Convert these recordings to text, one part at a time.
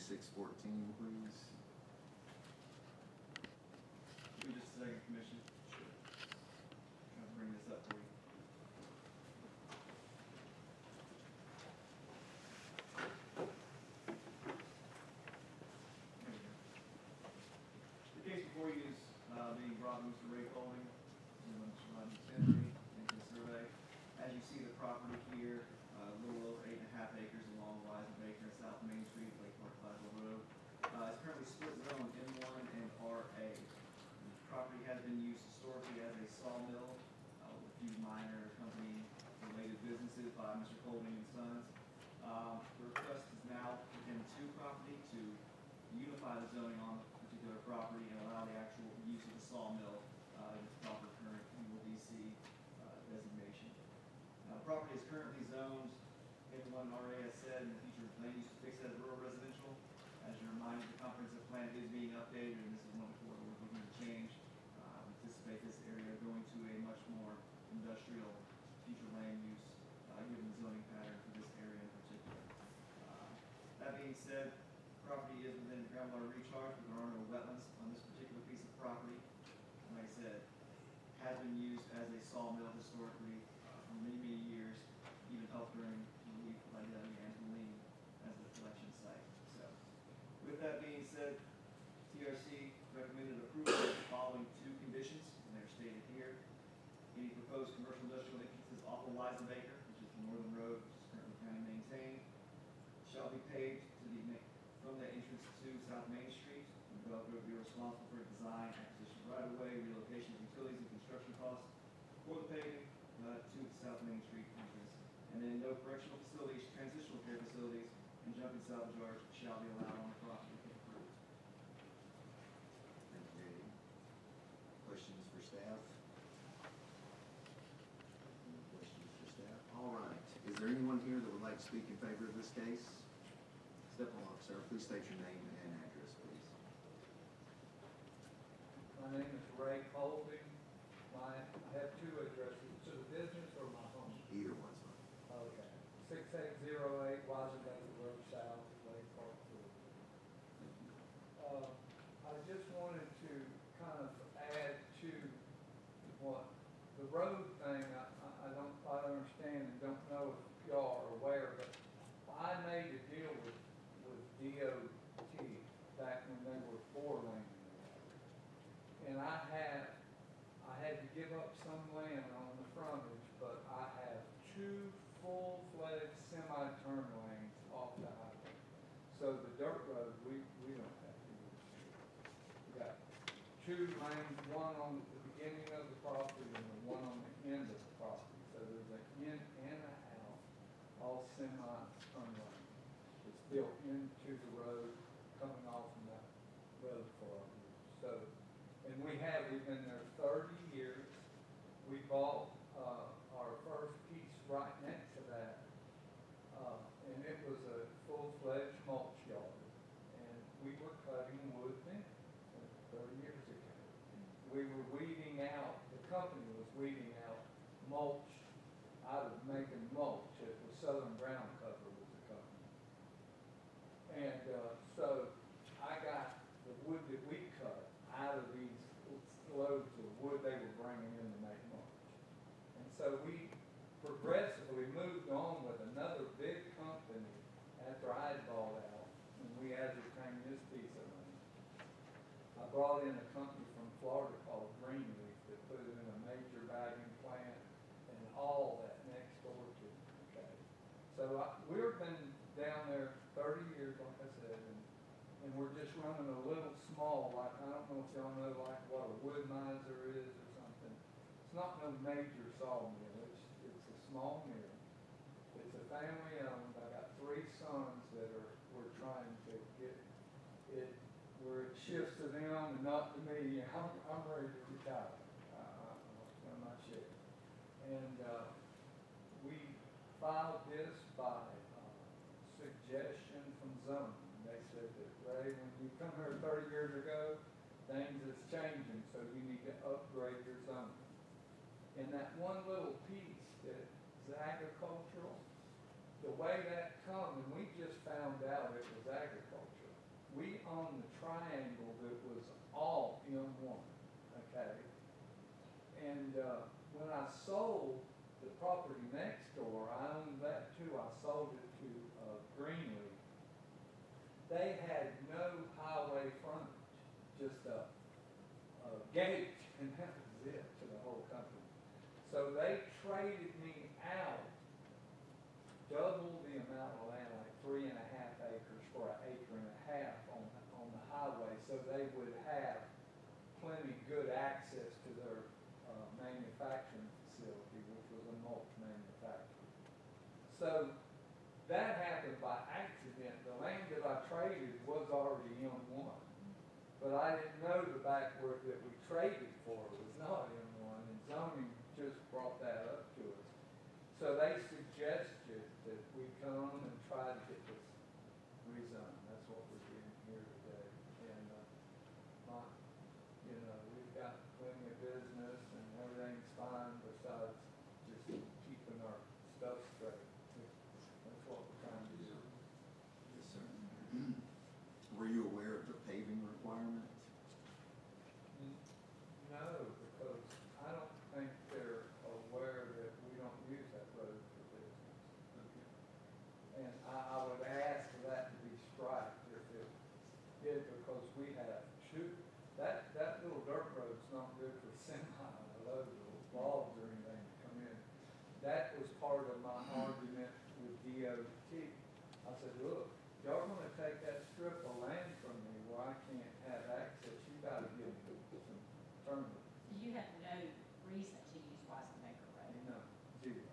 2026-14, please. Give me just a second, Commissioner. Sure. Trying to bring this up for you. There we go. The case before you is being brought to Mr. Ray Holding, Mr. Rodney Henry, into the survey. As you see the property here, a little over 8.5 acres along Wisenbaker and South Main Street, Lake Park Plateau Road. It's currently split zone M1 and RA. The property has been used historically as a sawmill with a few minor company-related businesses by Mr. Holding and Sons. The request is now within two property to unify the zoning on the particular property and allow the actual use of the sawmill in its proper current ULDC designation. The property is currently zoned M1 RA, as said, in the future land use fixed as rural residential. As you're reminded, the comprehensive plan is being updated, and this is one of the we're looking to change. Anticipate this area going to a much more industrial future land use, given the zoning pattern for this area in particular. That being said, property is within groundwater recharge, but there are no wetlands on this particular piece of property. Like I said, has been used as a sawmill historically for many, many years, even helped during relief by the Angeline as the collection site. So, with that being said, TRC recommended approval of the following two conditions, and they're stated here. Any proposed commercial industrial entrances off of Wisenbaker, which is the northern road, which is currently county maintained, shall be paved from the entrance to South Main Street. The developer will be responsible for design, acquisition right-of-way, relocation of utilities and construction costs for the paving to the South Main Street entrance. And then no correctional facilities, transitional care facilities, and junk and salvage yards shall be allowed on the property if approved. Thank you, Eddie. Questions for staff? Any questions for staff? All right. Is there anyone here that would like to speak in favor of this case? Step along, sir. Please state your name and address, please. My name is Ray Holding. I have two addresses, to the business or my home? Either one's fine. Okay. 6808 Wisenbaker Road South, Lake Park. I just wanted to kind of add to what the road thing, I don't quite understand and don't know if y'all are aware, but I made a deal with DOT back when they were 4-lane. And I had to give up some land on the frontage, but I have 2 full-fledged semi-turn lanes off the highway. So the dirt road, we don't have to use. We got 2 lanes, one on the beginning of the property and one on the end of the property. So there's an in and an out, all semi-turn lanes. It's built into the road coming off from that road for our use. So, and we've been there 30 years. We bought our first piece right next to that, and it was a full-fledged mulch yard. And we were cutting wood then, 30 years ago. We were weeding out, the company was weeding out mulch out of making mulch. It was Southern Ground Cover was the company. And so I got the wood that we cut out of these loads of wood they were bringing in to make mulch. And so we progressively moved on with another big company after I had bought out, and we ascertained this piece of land. I brought in a company from Florida called Greenleaf that put it in a major bagging plant and all that next door to it. Okay. So we've been down there 30 years, like I said, and we're just running a little small, like, I don't know if y'all know like what a wood miser is or something. It's not no major sawmill, it's a small mill. It's a family owned. I got 3 sons that we're trying to get it where it shifts to them and not to me. I'm ready to retire. I'm not sure. And we filed this by suggestion from zoning. They said that, Ray, when you come here 30 years ago, things is changing, so you need to upgrade your zoning. And that one little piece that's agricultural, the way that come, and we just found out it was agricultural. we own the triangle that was all M1, okay? And, when I sold the property next door, I owned that too, I sold it to, Greenleaf. They had no highway frontage, just a gate, and that was it to the whole company. So they traded me out double the amount of land, like 3.5 acres for an acre and a half on the highway, so they would have plenty good access to their manufacturing facility, which was a mulch manufacturer. So that happened by accident. The land that I traded was already M1, but I didn't know the back word that we traded for was not M1, and zoning just brought that up to us. So they suggested that we come and try to get this rezoned. That's what we're doing here today. And, we've got plenty of business and everything's fine besides just keeping our stuff straight. That's what we're trying to do. Yes, sir. Were you aware of the paving requirement? No, because I don't think they're aware that we don't use that road for business. And I would ask for that to be striped if it did, because we have two, that little dirt road's not good for semi, loads of logs or anything to come in. That was part of my argument with DOT. I said, look, y'all wanna take that strip of land from me where I can't have access, you gotta give me some terminal. You have no reason to use Wisenbaker Road. No, zero.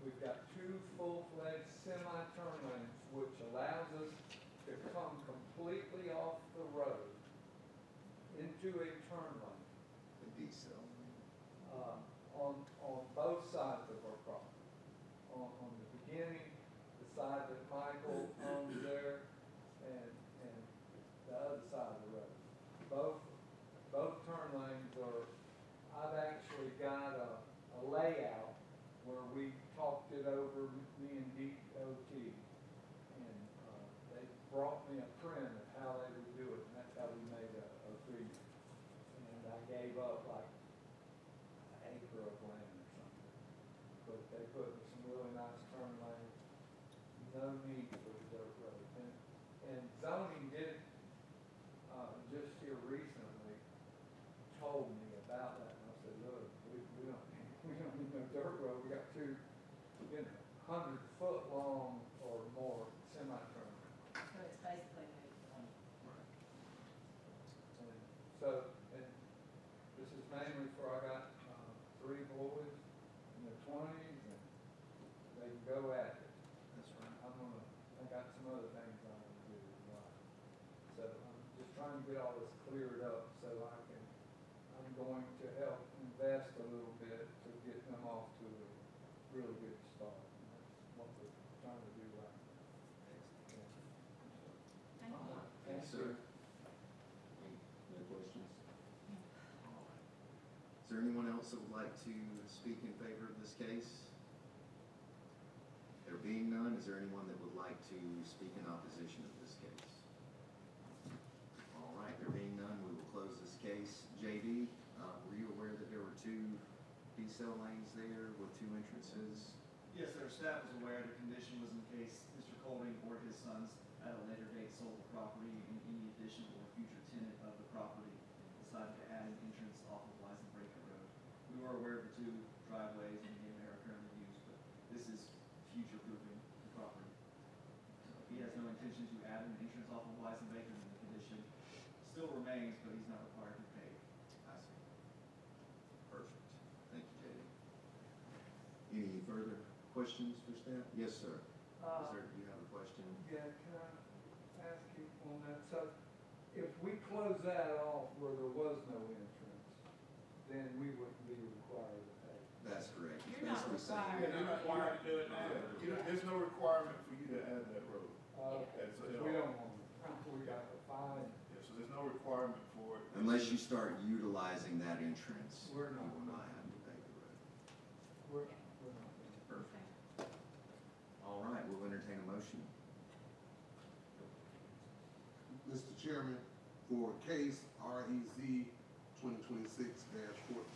We've got two full-fledged semi-turn lanes, which allows us to come completely off the road into a turn lane, The decel. on both sides of our property. On the beginning, the side that Michael owns there, and the other side of the road. Both turn lanes are, I've actually got a layout where we talked it over, me and DOT, and they brought me a print of how they would do it, and that's how we made a agreement. And I gave up like an acre of land or something, but they put in some really nice turn lanes, no need for the dirt road. And zoning did, just here recently, told me about that, and I said, look, we don't need no dirt road, we got two, 100-foot long or more semi-turn. So it's basically moved on. And so, and this is mainly for, I got, 3 boys in their 20s, and they can go at it. That's right. I got some other things I want to do as well. So I'm just trying to get all this cleared up so I'm going to help invest a little bit to get them off to a really good start. And that's what we're trying to do right now. Thank you. Thanks, sir. Any other questions? All right. Is there anyone else that would like to speak in favor of this case? There being none, is there anyone that would like to speak in opposition of this case? All right, there being none, we will close this case. JD, were you aware that there were 2 decel lanes there with 2 entrances? Yes, sir, staff was aware the condition was in case Mr. Colding or his sons at a later date sold the property and any addition or future tenant of the property decided to add an entrance off of Wisenbaker Road. We were aware of the 2 driveways and they are currently used, but this is future proofing the property. So if he has no intention to add an entrance off of Wisenbaker, then the condition still remains, but he's not required to pay. I see. Perfect. Thank you, JD. Any further questions for staff? Yes, sir. Sir, do you have a question? Yeah, can I ask you on that? So if we close that off where there was no entrance, then we wouldn't be required to pay. That's correct. It's You're not basically saying- required. You're not required to do it now. There's no requirement for you to add that road. That's it. We don't want it. We got to find. Yeah, so there's no requirement for it. Unless you start utilizing that entrance, you We're not. will not have to pay the road. We're not doing it. Perfect. All right, we'll entertain a motion. Mr. Chairman, for case REZ 2026-14.